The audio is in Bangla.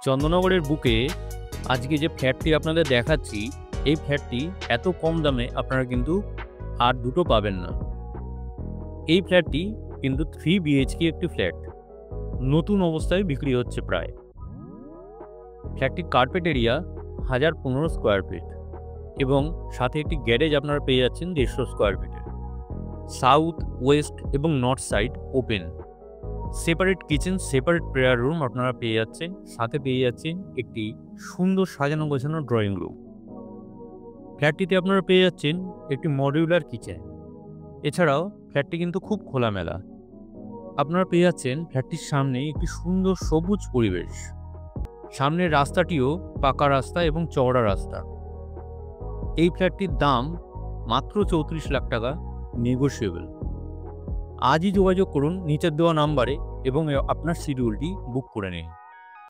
চন্দননগরের বুকে আজকে যে ফ্ল্যাটটি আপনাদের দেখাচ্ছি, এই ফ্ল্যাটটি এত কম দামে আপনারা কিন্তু আর দুটো পাবেন না। এই ফ্ল্যাটটি কিন্তু 3 বিএইচকে একটি ফ্ল্যাট, নতুন অবস্থায় বিক্রি হচ্ছে প্রায়। ফ্ল্যাটটির কার্পেট এরিয়া 1015 স্কোয়ার ফিট এবং সাথে একটি গ্যারেজ আপনারা পেয়ে যাচ্ছেন 150 স্কোয়ার ফিটের। সাউথ, ওয়েস্ট এবং north side open, separate kitchen, separate prayer room আপনারা পেয়ে যাচ্ছেন। সাথে পেয়ে যাচ্ছেন একটি সুন্দর সাজানো গোছানো ড্রয়িং রুম। ফ্ল্যাটটিতে আপনারা পেয়ে যাচ্ছেন একটি মডিউলার কিচেন। এছাড়াও ফ্ল্যাটটি কিন্তু খুব খোলামেলা। আপনারা পেয়ে যাচ্ছেন ফ্ল্যাটটির সামনে একটি সুন্দর সবুজ পরিবেশ। সামনের রাস্তাটিও পাকা রাস্তা এবং চওড়া রাস্তা। এই ফ্ল্যাটটির দাম মাত্র 34 লাখ টাকা, নেগোশিয়েবল। আজই যোগাযোগ করুন নিচের দেওয়া নাম্বারে এবং আপনার শিডিউলটি বুক করে নিন।